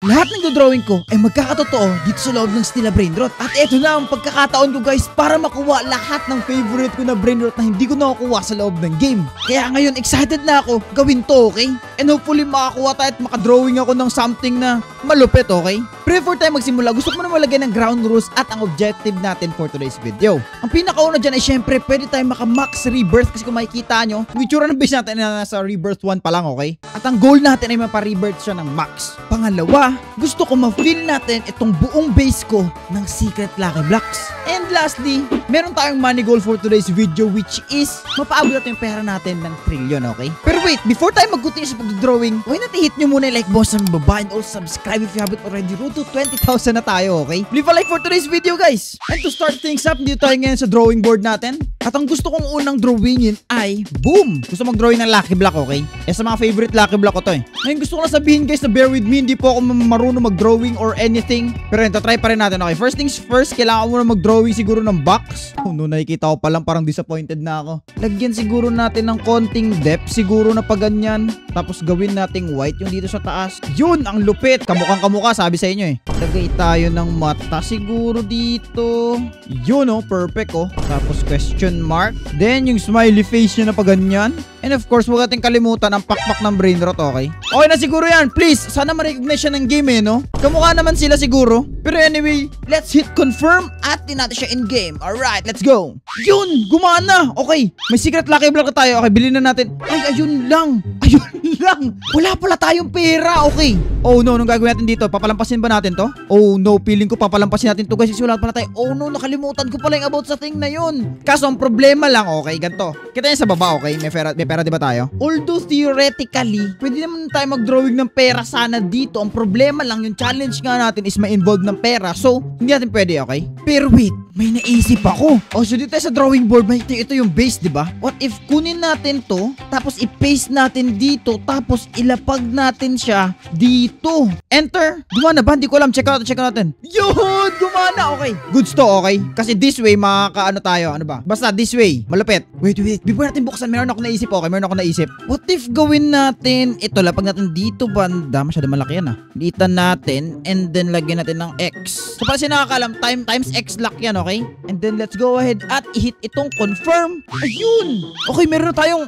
Lahat ng drawing ko ay magkakatotoo dito sa loob ng Stila Brainrot. At eto na ang pagkakataon ko guys para makuha lahat ng favorite ko na Brainrot na hindi ko nakukuha sa loob ng game. Kaya ngayon excited na ako gawin to, okay? And hopefully makakuha tayo at makadrawing ako ng something na malupit, okay? Pero before tayo magsimula, gusto ko na malagay ng ground rules at ang objective natin for today's video. Ang pinakauna dyan ay syempre pwede tayo maka-max rebirth kasi kung makikita nyo, yung itsura ng base natin na nasa rebirth 1 pa lang, okay? At ang goal natin ay mapa-rebirth siya ng max. Pangalawa, gusto ko ma-fill natin itong buong base ko ng secret lucky blocks. And lastly, meron tayong money goal for today's video which is mapaabot natin yung pera natin ng trillion, okay? Pero wait, before tayo mag-continue sa pag-drawing, why not i-hit nyo muna yung like boss sa baba and also subscribe if you haven't already. Road to 20,000 na tayo, okay? Leave a like for today's video, guys! And to start things up, dito tayo ngayon sa drawing board natin. At ang gusto kong unang drawingin ay, boom! Gusto mag-drawing ng lucky block, okay? Eh, sa mga favorite lucky block ko to eh. Ngayon gusto ko na sabihin guys na bear with me, hindi po ako marunong mag-drawing or anything. Pero yun, try pa rin natin, okay? First things first, kailangan ko muna mag-drawing siguro ng box. Oh no, nakikita ko pa lang, parang disappointed na ako. Lagyan siguro natin ng konting depth, siguro na pa ganyan. Tapos gawin nating white yung dito sa taas. Yun, ang lupit! Kamukhang kamukha, sabi sa inyo eh. Lagay tayo ng mata siguro dito. Yun oh, perfect oh. Tapos question mark. Then yung smiley face niya na pa ganyan. And of course, huwag natin kalimutan ang pakpak ng Brainrot, okay? Okay na siguro yan. Please, sana ma-recognize siya ng game eh, no? Kamukha naman sila siguro. Pero anyway, let's hit confirm at din natin siya in-game. Alright, let's go. Yun, gumana. Okay, may secret lucky block na tayo. Okay, bilhin na natin. Ay, ayun lang. Ayun lang. Wala pala tayong pera, okay? Oh no, anong gagawin natin dito? Papalampasin ba natin to? Oh no, feeling ko papalampasin natin to guys. Kasi wala pala tayo. Oh no, nakalimutan ko pala yung about sa thing na yun. Kaso ang problema lang, okay, ganito. Kita niya sa baba, okay? May pera diba tayo? Although theoretically, pwede naman tayo mag-drawing ng pera sana dito. Ang problema lang, yung challenge nga natin is ma-involve ng pera. So, hindi natin pwede, okay? Pero wait, may naisip ako. Oh, so dito tayo sa drawing board, may ito yung base, diba? What if kunin natin to, tapos i-paste natin dito, tapos ilapag natin siya dito. Enter. Gumana ba? Hindi ko alam. Check natin. Yun! Gumana! Okay. Goods to, okay? Kasi this way, makakaano tayo. Ano ba? Basta this way. Malupit. Wait. Before natin buksan, meron ako naisip, okay? Meron ako naisip. What if gawin natin, ito, lapag natin dito banda. Masyado malaki yan, ah. Litan natin, and then lagyan natin ng X. So, para siya nakakalam, times X lock yan, okay? And then, let's go ahead at i-hit itong confirm. Ayun! Okay, meron na tayong,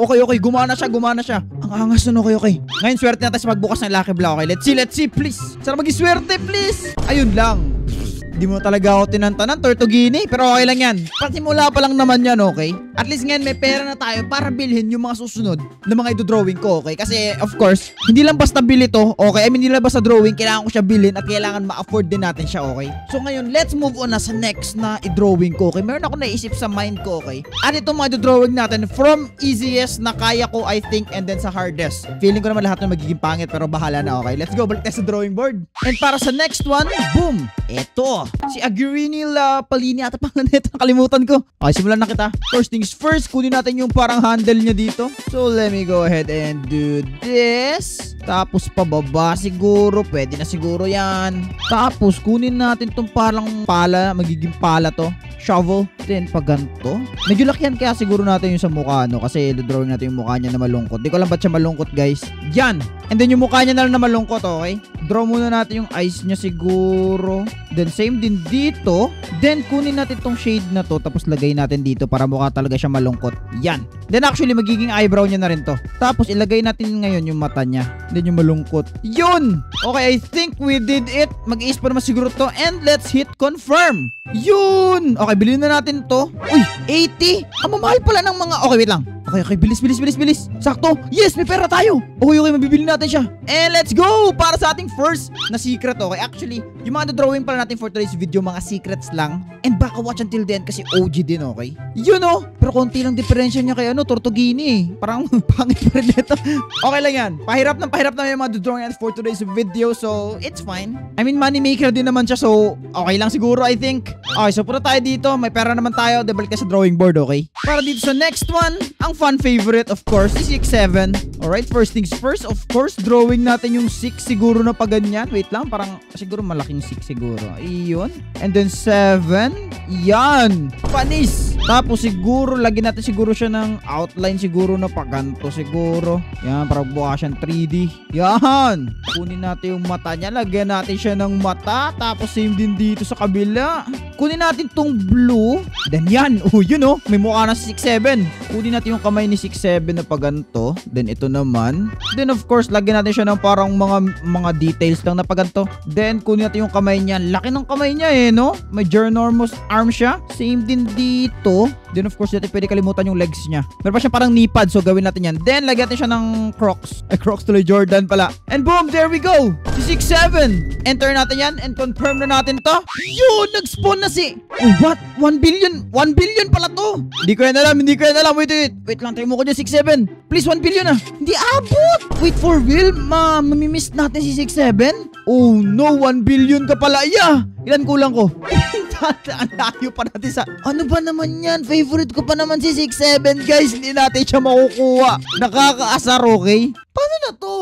okay. Gumana siya. Ang angas nun, okay. Ngayon, swerte natin sa magbukas ng lucky block, okay? Let's see, please. Sana maging swerte, please. Ayun lang. Hindi mo talaga ako tinantanan, Tortugini. Pero okay lang yan. Pasimula pa lang naman yan, okay? At least ngayon may pera na tayo para bilhin yung mga susunod na mga idodrawing ko, okay? Kasi, of course, hindi lang basta bili to, okay? I mean, hindi lang basta drawing, kailangan ko siya bilhin at kailangan ma-afford din natin siya, okay? So ngayon, let's move on na sa next na i-drawing ko, okay? Meron ako naisip sa mind ko, okay? At itong mga idodrawing natin from easiest na kaya ko, I think, and then sa hardest. Feeling ko naman lahat na magiging pangit, pero bahala na, okay? Let's go, balik tayo sa drawing board. And para sa next one, boom! Eto! Si Aguirre Palini ata pangalan nito. Nakalimutan ko. Okay, simulan na kita. First things first, kunin natin yung parang handle niya dito. So, let me go ahead and do this. Tapos, pababa siguro. Pwede na siguro yan. Tapos, kunin natin tong parang pala. Magiging pala to. Shovel. Then, pag ganito. Medyo lakihan kaya siguro natin yung sa mukha, no? Kasi, drawing natin yung mukha niya na malungkot. Di ko alam ba't siya malungkot, guys. Yan. And then, yung mukha niya na lang na malungkot, okay? Draw muna natin yung eyes niya siguro. Then, same din dito. Then, kunin natin tong shade na to. Tapos, lagay natin dito para mukha talaga siya malungkot. Yan. Then, actually, magiging eyebrow niya na rin to. Tapos, ilagay natin ngayon yung mata niya. Then, yung malungkot. Yun! Okay, I think we did it. Mag-iis pa naman siguro to. And, let's hit confirm. Yun! Okay, bilhin na natin to. Uy, 80! Ang mamahal pala ng mga... Okay, wait lang. Okay, bilis. Sakto. Yes, may pera tayo. Okay, mabibili natin siya. And let's go! Para sa ating first na secret, okay? Actually, yung mga drawing pala natin for today's video, mga secrets lang. And baka watch until the end kasi OG din, okay? Yun, oh! Pero konti lang diferensya niya kay Tortugini, eh. Parang pangit pa rin ito. Okay lang yan. Pahirap na yung mga drawing natin for today's video, so it's fine. I mean, money maker din naman siya, so okay lang siguro, I think. Okay, so punta tayo dito. May pera naman tayo. Balik tayo sa drawing board, okay? Para dito sa next one, ang fan favorite, of course, is 6-7. Alright, first things first, of course, drawing natin yung 6 siguro na pa ganyan. Wait lang, parang siguro malaking 6 siguro. Iyon. And then 7. Yan. Panis. Tapos siguro, lagyan natin siguro siya ng outline siguro na paganto siguro. Yan, para buka siyang 3D. Yan! Kunin natin yung mata niya. Lagyan natin siya ng mata. Tapos same din dito sa kabila. Kunin natin tong blue. Then yan. Oh, yun oh. May mukha na si 6'7". Kunin natin yung kamay ni 6'7" na paganto. Then ito naman. Then of course, lagyan natin siya ng parang mga details lang na paganto. Then kunin natin yung kamay niya. Laki ng kamay niya eh, no? May ginormous arm siya. Same din dito. Then of course, natin pwede kalimutan yung legs niya. Meron pa siya parang knee pad, so gawin natin yan. Then lagyan natin siya ng Crocs. Ay, Crocs tuloy, Jordan pala. And boom, there we go. Si 6'7". Enter natin yan and confirm na natin to. Yun, nag-spawn na si... Uy, what? 1 billion? 1 billion pala to. Hindi ko yan alam. Wait lang, tayo mo ko dyan, 6'7". Please, 1 billion ah. Hindi abot. Wait, for real? Mamimiss natin si 6'7"? Oh no, 1 billion ka pala. Yeah. Ilan kulang ko? Ang layo pa natin sa... Ano ba naman yan? Favorite ko pa naman si 6'7", guys. Hindi natin siya makukuha. Nakakaasar, okay? Paano na to?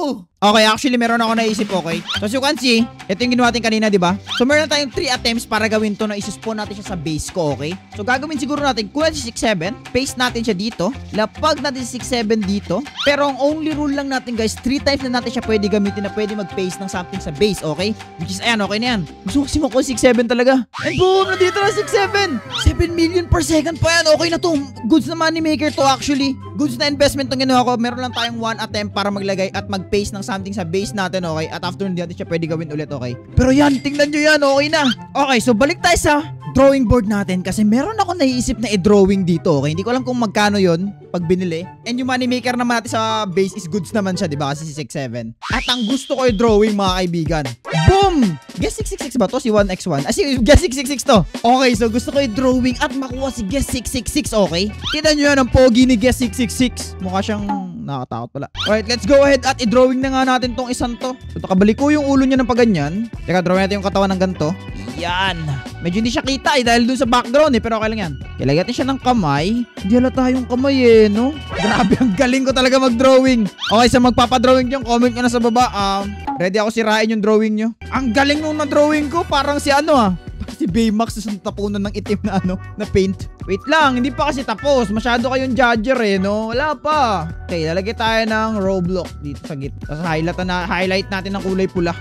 Okay, actually meron ako naisip, okay? So as you can see, ito yung ginawa natin kanina, di ba? So meron tayong 3 attempts para gawin to na isi-spawn natin siya sa base ko, okay? So gagawin siguro natin, kuha si 6'7", paste natin siya dito, lapag natin si 6'7" dito. Pero ang only rule lang natin, guys, 3 times na natin siya pwede gamitin na pwede mag-paste ng something sa base, okay? Which is, ayan, okay na yan. Gusto ko kasi makuha 6'7" talaga. And boom! Nandito na 6'7". 7 million per second pa yan. Okay na to. Goods na money maker to actually. Goods na investment tong ginawa ko. Meron lang tayong 1 attempt para maglagay at mag-paste ng something sa base natin, okay? At after hindi natin siya pwede gawin ulit, okay? Pero yan, tingnan nyo yan, okay na. Okay, so balik tayo sa drawing board natin kasi meron ako naiisip na i-drawing dito, okay? Hindi ko alam kung magkano yon pag binili. And yung money maker naman natin sa base is goods naman siya, di ba? Kasi si 6'7". At ang gusto ko i-drawing, mga kaibigan. Boom! Guess 666 ba to? Si 1x1? Si Guess 666 to. Okay, so gusto ko i-drawing at makuha si Guess 666, okay? Kita nyo yan, ang pogi ni Guess 666. Mukha siyang nakakatakot pala. Alright, let's go ahead at i-drawing na nga natin tong isang to. So, nakabalik ko yung ulo niya ng paganyan. Teka, drawing natin yung katawan ng ganito. Yan. Medyo hindi siya kita dahil dun sa background pero okay lang yan. Kailangan natin siya ng kamay. Hindi halata yung kamay no? Grabe, ang galing ko talaga mag-drawing. Okay, sa magpapadrawing nyo, comment nyo na sa baba. Ready ako sirain yung drawing nyo. Ang galing nung na-drawing ko, parang si si Baymax na tapunan ng itim na na paint. Wait lang, hindi pa kasi tapos. Masyado kayong judger no? Wala pa. Okay, lalagay tayo ng Roblox dito sa gitna. Tapos highlight natin ng kulay pula.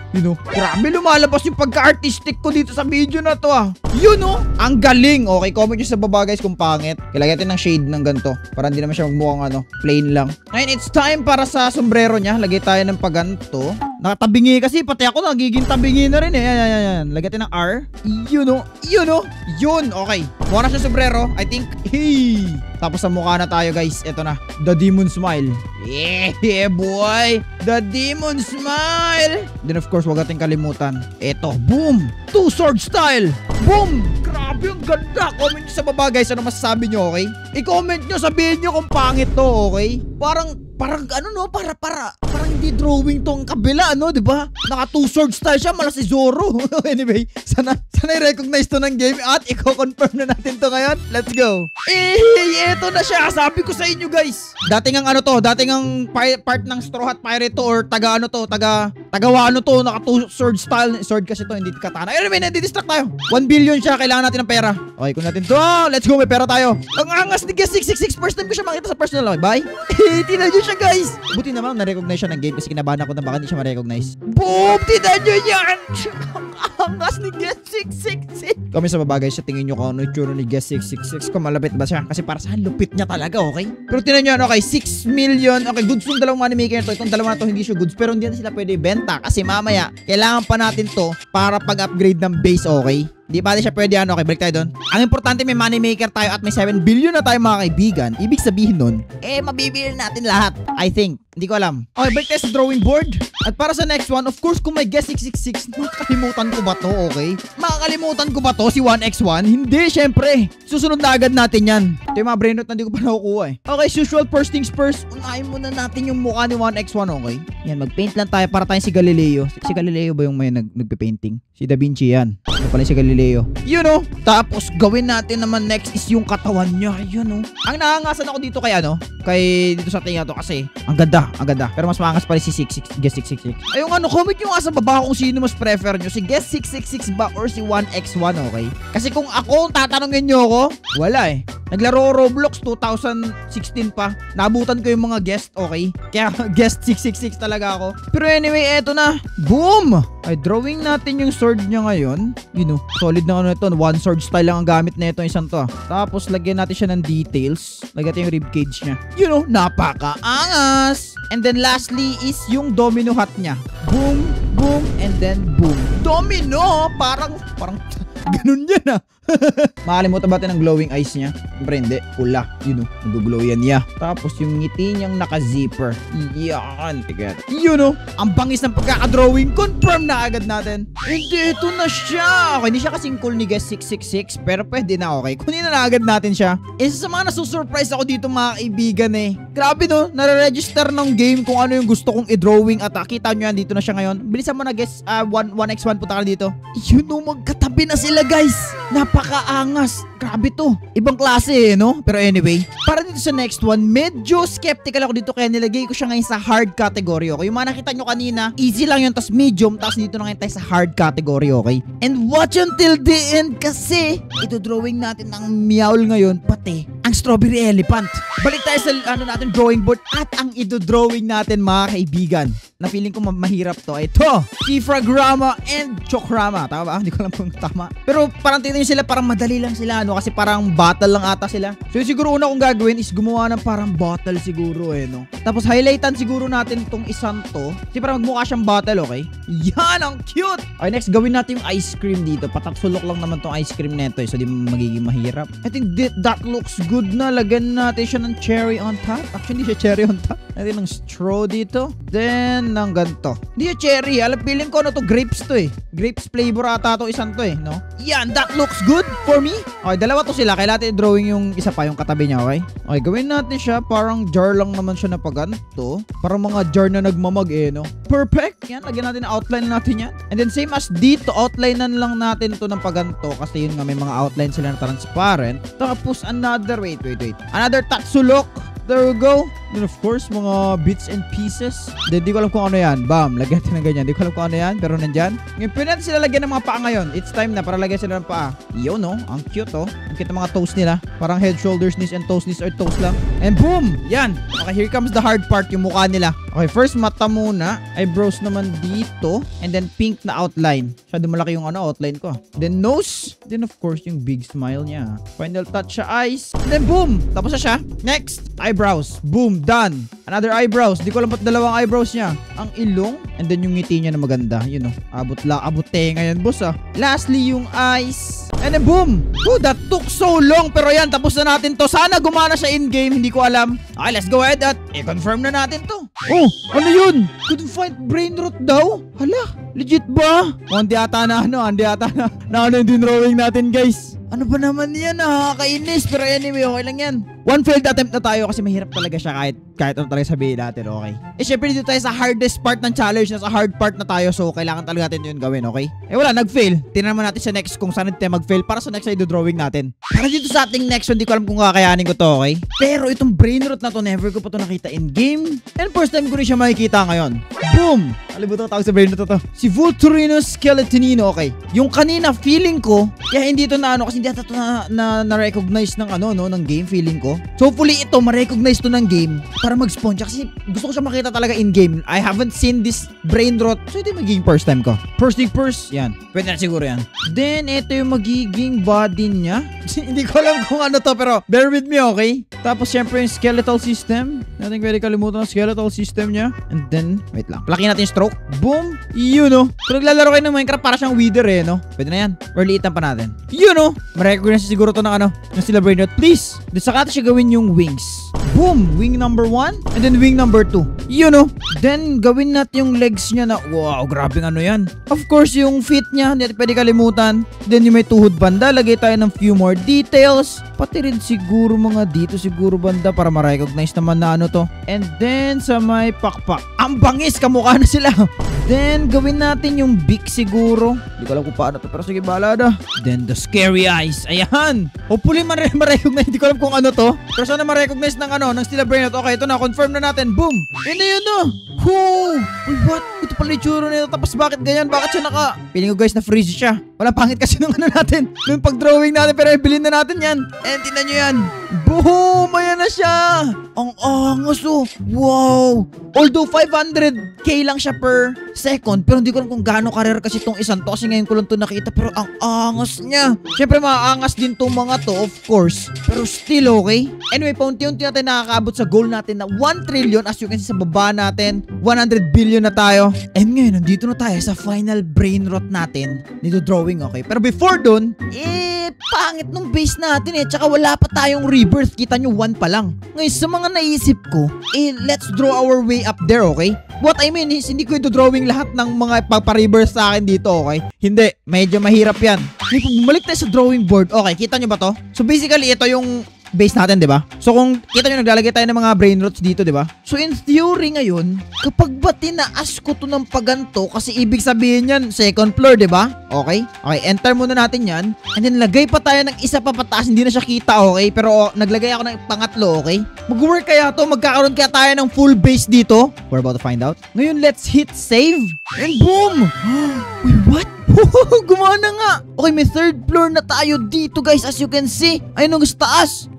Grabe, lumalabas yung pagka-artistic ko dito sa video na to ang galing. Okay, comment nyo sa baba guys kung pangit. Kailangan natin ng shade ng ganito para hindi naman siya magmukhang plain lang. Ngayon, it's time para sa sombrero niya. Lagay tayo ng paganto. Nakatabingi kasi, pati ako nagiging tabingi na rin Yan. Lagay natin ng R. Yun, okay. Mukha na siya sombrero, I think. Hey! Tapos sa mukha na tayo guys. Ito na, the demon smile. Yeah boy, the demon smile. Then of course, wag natin kalimutan. Ito, boom! 2 sword style. Boom! Grabe, ang ganda. Comment nyo sa baba guys, ano masasabi nyo, okay? I-comment nyo, sabihin nyo kung pangit to, okay? Parang hindi drawing tong kabila, diba? Naka 2 sword style siya, mala si Zoro. Anyway, sana i-recognize to ng game at i-confirm na natin to ngayon. Let's go. Eto na siya. Sabi ko sa inyo guys. Dating ang part ng Straw Hat Pirate to or taga Wano to, naka 2 sword style. Sword kasi to, hindi katana. Anyway, nadi-distract tayo. 1 billion siya, kailangan natin ng pera. Okay, kung natin to, let's go, may pera tayo. Ang angas ni Guess 666. First time ko siya makita sa personal. Okay, bye. Tingnan nyo siya guys. Buti naman na-recognize siya ng game kasi kinabahan ako na baka hindi siya ma-recognize. Boom! Tingnan nyo yan. Ang angas ni Guess 666. Kami sa baba guys, tingin nyo kung ano yung ni Guess 666. Kung malapit ba siya? Kasi para sa lupit niya talaga, okay? Pero tingnan nyo, okay, 6 million. Okay, goods yung dalawang money maker to. Itong dalawa na to hindi siya goods. Pero hindi na sila pwede benta kasi mamaya kailangan pa natin to para pag-upgrade ng base, okay? Di ba siya pwede okay, balik tayo doon. Ang importante, may money maker tayo at may 7 billion na tayo mga kaibigan. Ibig sabihin nun, mabibili natin lahat. I think. Hindi ko alam. Okay, balik tayo sa drawing board. At para sa next one, of course, kung may Guess 666, makakalimutan ko ba to, okay? Makakalimutan ko ba to, si 1x1? Hindi, syempre. Susunod na agad natin yan. Ito yung mga brainrot na hindi ko pa nakukuha Okay, as usual, first things first, unahin muna natin yung mukha ni 1x1, okay? Yan, mag-paint lang tayo para tayong si Galileo. Si Galileo ba yung may nagpe-painting? Si Da Vinci yan. Ano pala si Galileo? Tapos gawin natin naman next is yung katawan niya. Ang nahangasan ako dito kay dito sa tinga to kasi ang ganda. ang ganda. Pero mas maangas pa rin si Guess 666. Ayun ano, comment nyo nga sa baba kung sino mas prefer nyo. Si Guess 666 ba or si 1x1, okay? Kasi kung ako, tatanungin nyo ako, wala eh. Naglaro Roblox 2016 pa. Naabutan ko yung mga guest, okay? Kaya guest 666 talaga ako. Pero anyway, eto na. Boom! Ay, drawing natin yung sword niya ngayon. You know, solid na ano ito. One sword style lang ang gamit na ito, isang to. Tapos, lagyan natin siya ng details. Lagyan natin yung ribcage niya. You know, napaka-angas! And then lastly is yung domino hat niya. Boom, boom, and then boom. Domino! Parang ganun yan ah. Makalimutan ba natin ang glowing eyes niya? Siyempre hindi, pula. You know, nag-glow yan niya. Tapos yung ngiti niyang naka-zipper. Yan. You know, ang bangis ng pagkakadrawing. Confirm na agad natin. Hindi, ito na siya. Okay, hindi siya kasing cool ni Guess 666. Pero pwede na, okay. Kunin na agad natin siya. Isa sa mga nasusurprise ako dito mga kaibigan eh. Grabe no, nare-register ng game kung ano yung gusto kong i-drawing. At kita nyo yan, dito na siya ngayon. Bilisan mo na Guess 1x1 punta ka dito. You know, magkatabi na sila guys. Napakaangas. Grabe to. Ibang klase eh, no? Pero anyway, para dito sa next one, medyo skeptical ako dito kaya nilagay ko siya ngayon sa hard category, okay? Yung mga nakita nyo kanina, easy lang yun, tas medium, tas dito na ngayon tayo sa hard category, okay? And watch until the end kasi ito drawing natin ng meowl ngayon, pati ang strawberry elephant. Balik tayo sa natin drawing board at ang ito-drawing natin mga kaibigan. Na feeling ko mahirap to. Ito, si Fragrama and Chokrama. Tama ba? Hindi ko alam kung tama. Pero parang tingnan nyo sila, parang madali lang sila, no? Kasi parang battle lang ata sila. So siguro una kong gagawin is gumawa ng parang battle siguro eh, no? Tapos highlightan siguro natin itong isang to. Kasi parang magmukha siyang battle, okay? Yan, ang cute! Okay, next, gawin natin yung ice cream dito. Pataksulok lang naman tong ice cream neto eh. So di magiging mahirap. I think that looks good na. Lagyan natin siya ng cherry on top. Actually, hindi siya cherry on top. Natin ng straw dito. Then, ng ganito. Hindi siya cherry. Alam, feeling ko ano to, grapes to eh. Grapes flavor ata to, isang to eh, no? Yan, that looks good for me. Okay, dalawa to sila. Kailangan natin drawing yung isa pa, yung katabi niya, okay? Okay, gawin natin siya. Parang jar lang naman siya na paganto. Parang mga jar na nagmamag eh, no? Perfect! Yan, lagyan natin na outline natin yan. And then same as dito, outlinean lang natin ito ng paganto. Kasi yun nga, may mga outline sila na transparent. Tapos another, wait. Another tatsulok. There we go. Then of course, mga bits and pieces. Then di ko alam kung ano yan. Bam, lagyan natin ng ganyan. Di ko alam kung ano yan, pero nandyan. Ngayon, pwede natin sila lagyan ng mga paa ngayon. It's time na para lagyan sila ng paa. Yo, no? Ang cute, oh. Ang cute ng mga toes nila. Parang head, shoulders, knees, and toes. Knees or toes lang. And boom! Yan. Okay, here comes the hard part, yung mukha nila. Okay, first mata muna. Eyebrows naman dito. And then pink na outline. Masyado malaki yung outline ko. Then nose. Then of course, yung big smile niya. Final touch sa eyes. And then boom! Tapos na siya. Next, eyebrows. Boom! Done. Another eyebrows. Di ko alam ba't dalawang eyebrows niya. Ang ilong. And then yung ngiti niya na maganda. You know. Abot tenga yan, boss ah. Lastly, yung eyes. And then boom! Oh, that took so long. Pero yan, tapos na natin to. Sana gumana siya in-game. Hindi ko alam. Okay, let's go ahead at i-confirm na natin to. Oh, ano yun? Couldn't find brain rot daw? Hala, legit ba? Oh, hindi ata na yung drawing natin, guys. Ano ba naman yan? Nakakainis. Pero anyway, okay lang yan. One failed attempt na tayo kasi mahirap talaga siya kahit ano talaga sabihin natin, okay? Eh, syempre dito tayo sa hardest part ng challenge. Nasa hard part na tayo, so kailangan talaga natin yun gawin, okay? Eh wala, nag-fail. Tingnan naman natin sa next kung saan tayo mag-fail para sa next ay drawing natin. Para dito sa ating next one, di ko alam kung kakayanin ko to, okay? Pero itong brain rot na to, never ko pa to nakita in game. And first time ko rin siya makikita ngayon. Boom! Kalimutan ko tawag sa brain rot to. Si Vulturinus Skeletonino, okay? Yung kanina, feeling ko, kaya hindi to na kasi hindi ata to na-recognize ng ng game, feeling ko. So hopefully ito, ma-recognize to ng game para mag-spawn siya. Kasi gusto ko siya makita talaga in-game. I haven't seen this brain rot. So ito yung magiging first time ko. First thing first, yan. Pwede na siguro yan. Then, ito yung magiging body niya. Hindi ko alam kung ano to, pero bear with me, okay? Tapos, syempre yung skeletal system. Natin pwede kalimutan ang skeletal system niya. And then, wait lang. Palaki natin yung stroke. Boom! Yun, no? Kung naglalaro kayo ng Minecraft, para siyang wither, eh, no? Pwede na yan. Or liitan pa natin. Yun, no? Ma-recognize siguro to ng ng sila brain rot. Please! Then, saka siya gawin yung wings. Boom! Wing number 1. And then wing number 2. You know? Then, gawin natin yung legs niya na, wow, grabe ano yan. Of course, yung feet niya, hindi natin pwede kalimutan. Then, yung may tuhod banda, lagay tayo ng few more details. Pati rin siguro mga dito siguro banda para ma-recognize naman na ano to. And then, sa may pakpak. Ang bangis! Kamukha na sila. Then, gawin natin yung beak siguro. Hindi ko alam kung paano to, pero sige, bahala na. Then the scary eyes. Ayan. Hopefully ma-recognize. Hindi ko alam kung ano to. Pero sana ma-recognize ng ng Steel Brainrot. Okay, ito na. Confirm na natin. Boom. Yun na yun, no. Whoo. Uy, what? Ito pala yung tsura nito. Tapos bakit ganyan? Bakit siya Feeling ko guys na freeze siya. Wala, pangit kasi nung natin. Nung pag-drawing natin. Pero ibilin na natin yan. And tingnan nyo yan. Boom. Ayan na siya. Ang angas, oh. Wow. Although 500k lang siya per second, pero hindi ko alam kung gaano ka-rare kasi itong isang to. Kasi ngayon ko lang ito nakita, pero ang angas niya. Siyempre maaangas din itong mga to, of course. Pero still okay. Anyway, paunti-unti natin nakakaabot sa goal natin na 1 trillion. As you can see sa baba natin, 100 billion na tayo. And ngayon, nandito na tayo sa final brain rot natin. Nito drawing, okay? Pero before dun, pangit nung base natin eh. Tsaka wala pa tayong rebirth. Kita nyo, 1 pa lang. Ngayon, sa mga naisip ko, let's draw our way up there, okay? What I mean is, hindi ko ito drawing lahat ng mga pagpa-rebirth sa akin dito, okay? Hindi, medyo mahirap yan. Ngayon, kung bumalik tayo sa drawing board, okay, kita nyo ba to? So basically, ito yung base natin, di ba? So kung kita nyo, naglalagay tayo ng mga brain rots dito, di ba? So in theory ngayon, kapag ba tinaas ko to ng paganto, kasi ibig sabihin yan, second floor, di ba? Okay? Okay, enter muna natin yan. And then lagay pa tayo ng isa pa pataas, hindi na siya kita, okay? Pero naglagay ako ng pangatlo, okay? Mag-work kaya to? Magkakaroon kaya tayo ng full base dito? We're about to find out. Ngayon, let's hit save. And boom! Wait, what? Gumana nga! Okay, may third floor na tayo dito, guys, as you can see. Ayun ang taas.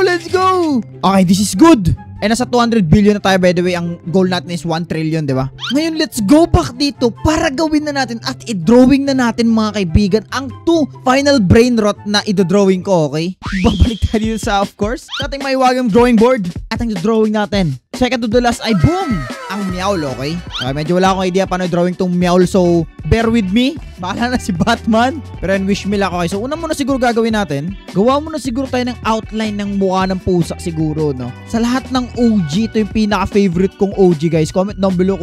Let's go! Okay, this is good. Nasa 200 billion na tayo, by the way. Ang goal natin is 1 trillion, di ba? Ngayon, let's go back dito para gawin na natin at i-drawing na natin, mga kaibigan, ang 2 final brain rot na i-drawing ko, okay? Babalik tayo dito sa, of course, sa ating maiwagang drawing board. At ang drawing natin, second to the last ay boom! Ang Meowl, okay? Okay, medyo wala akong idea paano i-drawing tong Meowl, so bear with me. Bahala na si Batman. Pero yun, wish me luck, okay? So, una muna siguro gagawin natin, gawa muna siguro tayo ng outline ng mukha ng pusa siguro, no? Sa lahat ng OG, ito yung pinaka-favorite kong OG, guys. Comment down below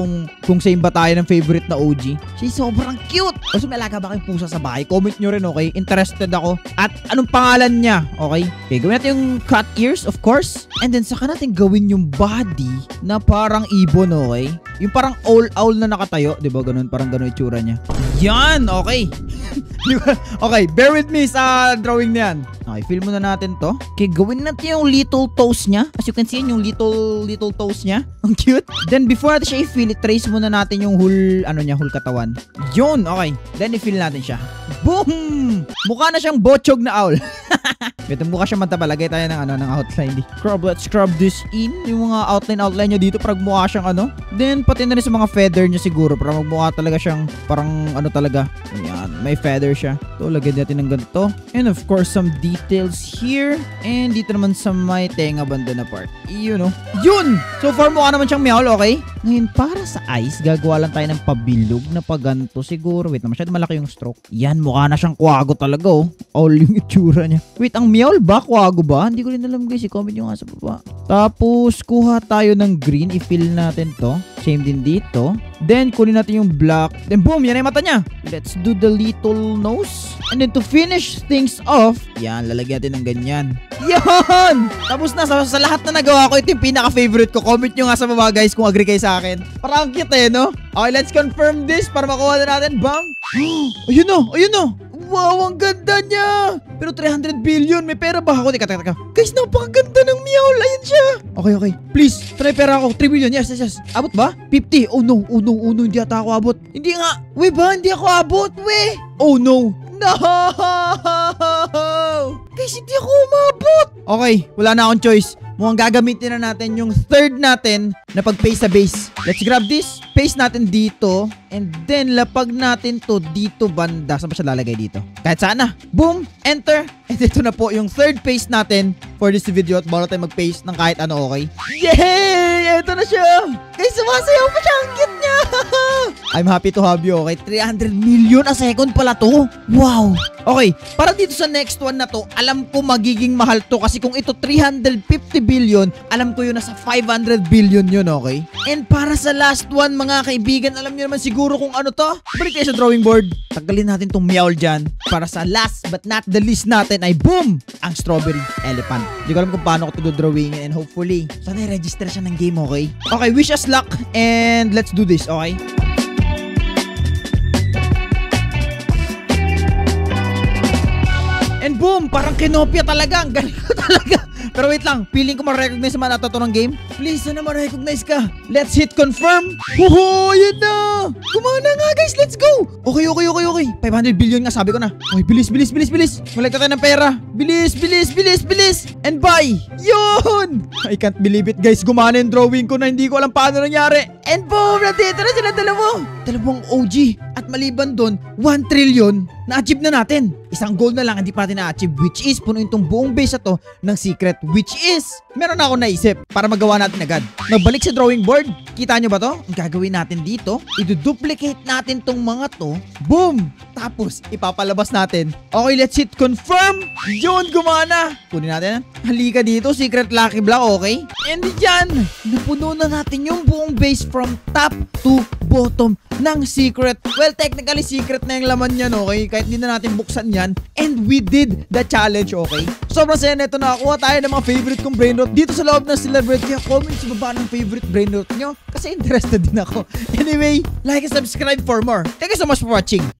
kung same ba tayo ng favorite na OG. She's sobrang cute. Also, may alaga ba kayong pusa sa bahay? Comment nyo rin, okay? Interested ako. At anong pangalan niya, okay? Okay, gawin natin yung cat ears, of course. And then, saka natin gawin yung body na parang ibon, okay? Yung parang owl na nakatayo, di ba? Ganun, parang ganun yung tsura niya. Yan, okay. Okay, bear with me sa drawing na yan. Okay, fill muna natin to. Okay, gawin natin yung little toes niya. As you can see, yung little toes niya. Ang cute. Then, before natin siya i-fill, trace muna natin yung whole, whole katawan. Yun, okay. Then, i-fill natin siya. Boom! Mukha na siyang bochog na owl. Ito, mukha siya mataba. Lagay tayo ng outline. Let's scrub this in. Yung mga outline niya dito para mukha siyang Then, pati na rin sa mga feather niya siguro para magmukha talaga siyang parang talaga. Ayan, may feather siya. Ito, lagyan natin ng ganito. And of course, some details here. And dito naman sa may tenga banda na part. Yun, Yun! So far, mukha naman siyang Meowl, okay? Ngayon, para sa eyes, gagawa lang tayo ng pabilog na paganto siguro. Wait na, masyado malaki yung stroke. Yan, mukha na siyang Quago talaga, All yung itsura niya. Wait, ang Meowl ba? Quago ba? Hindi ko rin alam, guys. I-comment nyo nga sa baba. Tapos, kuha tayo ng green. I-fill natin to. Same din dito. Then, kunin natin yung black. Then, boom! Yan ay mata niya. Let's do the little nose. And then, to finish things off, yan, lalagyan natin ng ganyan. Yan! Tapos na, sa lahat na nagawa ko, ito yung pinaka-favorite ko. Comment nyo nga sa baba, guys, kung agree kayo sa akin. Parang cute, no? Okay, let's confirm this para makuha na natin. Bam! Ayun, ayun, wow, ang ganda niya! Pero 300 billion, may pera ba ako? Teka. Guys, napakaganda ng Meowl. Ayan siya. Okay. Please, try pera ako. 3 billion, yes. Abot ba? 50. Oh no, hindi ata ako abot. Hindi nga. Hindi ako abot, Oh no. No! Guys, hindi ako umabot. Okay, wala na akong choice. Mukhang gagamitin na natin yung third natin na pag-paste sa base. Let's grab this. Paste natin dito. And then, lapag natin to dito banda. Saan ba siya lalagay dito? Kahit sana. Boom! Enter! And ito na po yung third paste natin for this video. At bawala tayo mag-paste ng kahit ano, okay? Yay! Ito na siya! Guys, sumasayaw pa siya! Ang cute niya! I'm happy to have you, okay? 300 million a second pala to. Wow! Okay, para dito sa next one na to, alam ko magiging mahal to. Kasi kung ito 350 billion, alam ko yun nasa 500 billion yun, okay? And para sa last one, mga kaibigan, alam niyo naman siguro kung ano to. Balik tayo sa drawing board. Tagalin natin tong Meowl dyan. Para sa last but not the least natin ay boom! Ang strawberry elephant. Hindi ko alam kung paano ko ito drawingin. And hopefully, sana i-register siya ng game, okay? Okay, wish us luck. And let's do this, okay? Boom! Parang kinopya talaga. Ang galing ko talaga. Pero wait lang, feeling ko ma-recognize naman ata to ng game. Please, sana ma-recognize ka. Let's hit confirm. Hoho, yun na. Kumana nga guys, let's go. Okay. 500 billion nga sabi ko na. Okay, bilis. Malagta tayo ng pera. Bilis. And buy. Yun. I can't believe it guys. Gumana yung drawing ko na hindi ko alam paano nangyari. And boom, nandito na sila dalawang OG. At maliban doon, 1 trillion na-achieve na natin. Isang goal na lang hindi pa natin na-achieve, which is punuin tong buong base na to ng secret, which is meron ako naisip para magawa natin agad. Nagbalik sa drawing board. Kita nyo ba to? Ang gagawin natin dito, i-duplicate natin tong mga to. Boom! Tapos, ipapalabas natin. Okay, let's hit confirm. Yun, gumana. Kunin natin. Halika dito, secret lucky block, okay? And dyan, napuno na natin yung buong base from top to bottom ng secret. Well, technically, secret na yung laman yan, okay? Kahit hindi na natin buksan yan. And we did the challenge, okay? Sobrang saya na ito. Nakakuha tayo ng mga favorite kong brainrot dito sa loob ng Celebrate. Kaya comment sa baba ng favorite brainrot nyo. Kasi interested din ako. Anyway, like and subscribe for more. Thank you so much for watching.